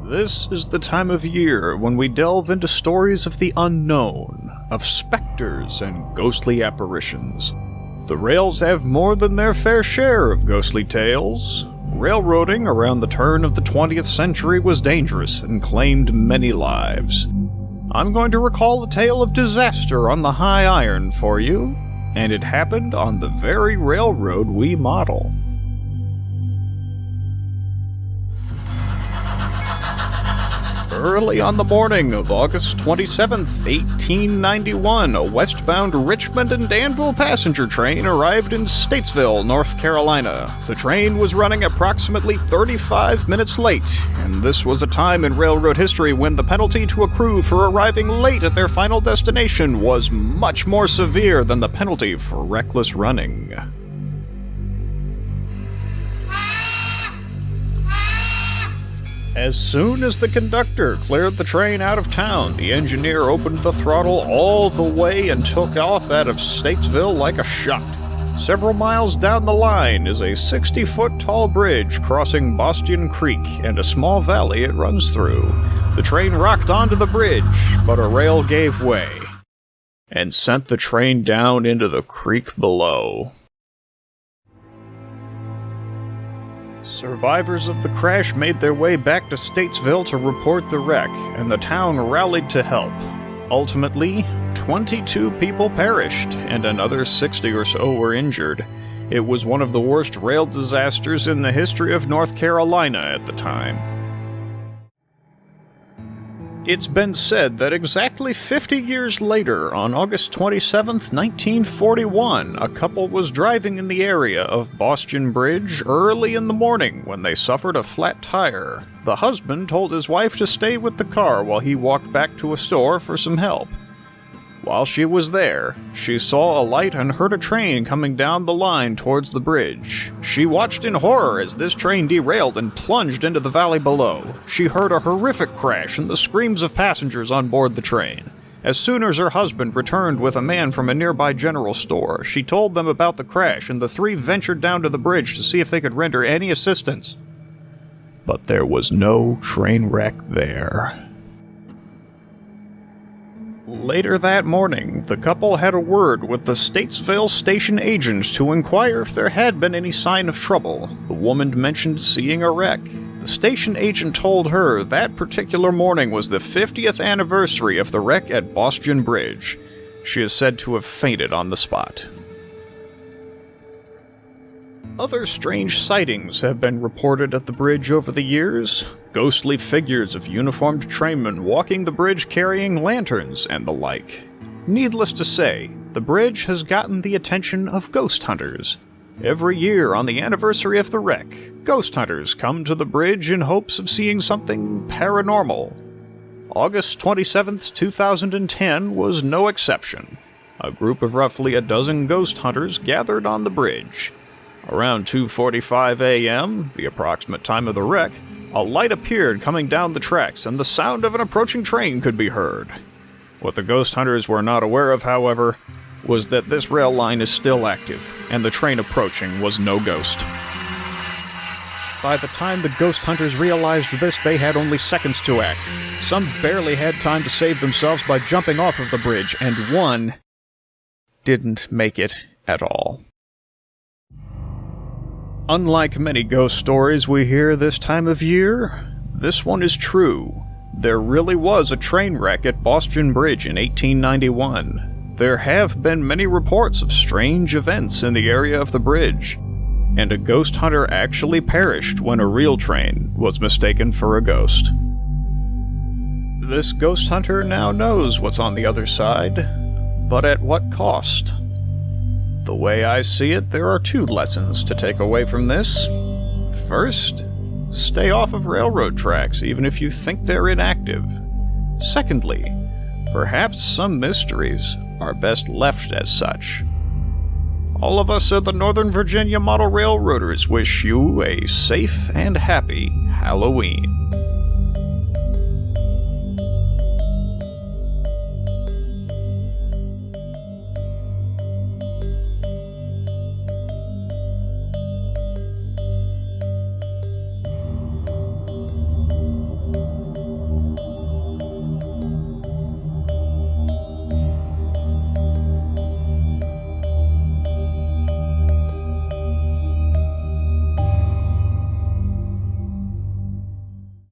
This is the time of year when we delve into stories of the unknown, of specters and ghostly apparitions. The rails have more than their fair share of ghostly tales. Railroading around the turn of the 20th century was dangerous and claimed many lives. I'm going to recall a tale of disaster on the high iron for you, and it happened on the very railroad we model. Early on the morning of August 27th, 1891, a westbound Richmond and Danville passenger train arrived in Statesville, North Carolina. The train was running approximately 35 minutes late, and this was a time in railroad history when the penalty to a crew for arriving late at their final destination was much more severe than the penalty for reckless running. As soon as the conductor cleared the train out of town, the engineer opened the throttle all the way and took off out of Statesville like a shot. Several miles down the line is a 60-foot tall bridge crossing Bostian Creek and a small valley it runs through. The train rocked onto the bridge, but a rail gave way and sent the train down into the creek below. Survivors of the crash made their way back to Statesville to report the wreck, and the town rallied to help. Ultimately, 22 people perished, and another 60 or so were injured. It was one of the worst rail disasters in the history of North Carolina at the time. It's been said that exactly 50 years later, on August 27, 1941, a couple was driving in the area of Bostian Bridge early in the morning when they suffered a flat tire. The husband told his wife to stay with the car while he walked back to a store for some help. While she was there, she saw a light and heard a train coming down the line towards the bridge. She watched in horror as this train derailed and plunged into the valley below. She heard a horrific crash and the screams of passengers on board the train. As soon as her husband returned with a man from a nearby general store, she told them about the crash, and the three ventured down to the bridge to see if they could render any assistance. But there was no train wreck there. Later that morning, the couple had a word with the Statesville station agent to inquire if there had been any sign of trouble. The woman mentioned seeing a wreck. The station agent told her that particular morning was the 50th anniversary of the wreck at Bostian Bridge. She is said to have fainted on the spot. Other strange sightings have been reported at the bridge over the years. Ghostly figures of uniformed trainmen walking the bridge carrying lanterns and the like. Needless to say, the bridge has gotten the attention of ghost hunters. Every year on the anniversary of the wreck, ghost hunters come to the bridge in hopes of seeing something paranormal. August 27th, 2010 was no exception. A group of roughly a dozen ghost hunters gathered on the bridge. Around 2:45 a.m., the approximate time of the wreck, a light appeared coming down the tracks, and the sound of an approaching train could be heard. What the ghost hunters were not aware of, however, was that this rail line is still active, and the train approaching was no ghost. By the time the ghost hunters realized this, they had only seconds to act. Some barely had time to save themselves by jumping off of the bridge, and one didn't make it at all. Unlike many ghost stories we hear this time of year, this one is true. There really was a train wreck at Bostian Bridge in 1891. There have been many reports of strange events in the area of the bridge, and a ghost hunter actually perished when a real train was mistaken for a ghost. This ghost hunter now knows what's on the other side, but at what cost? The way I see it, there are two lessons to take away from this. First, stay off of railroad tracks even if you think they're inactive. Secondly, perhaps some mysteries are best left as such. All of us at the Northern Virginia Model Railroaders wish you a safe and happy Halloween.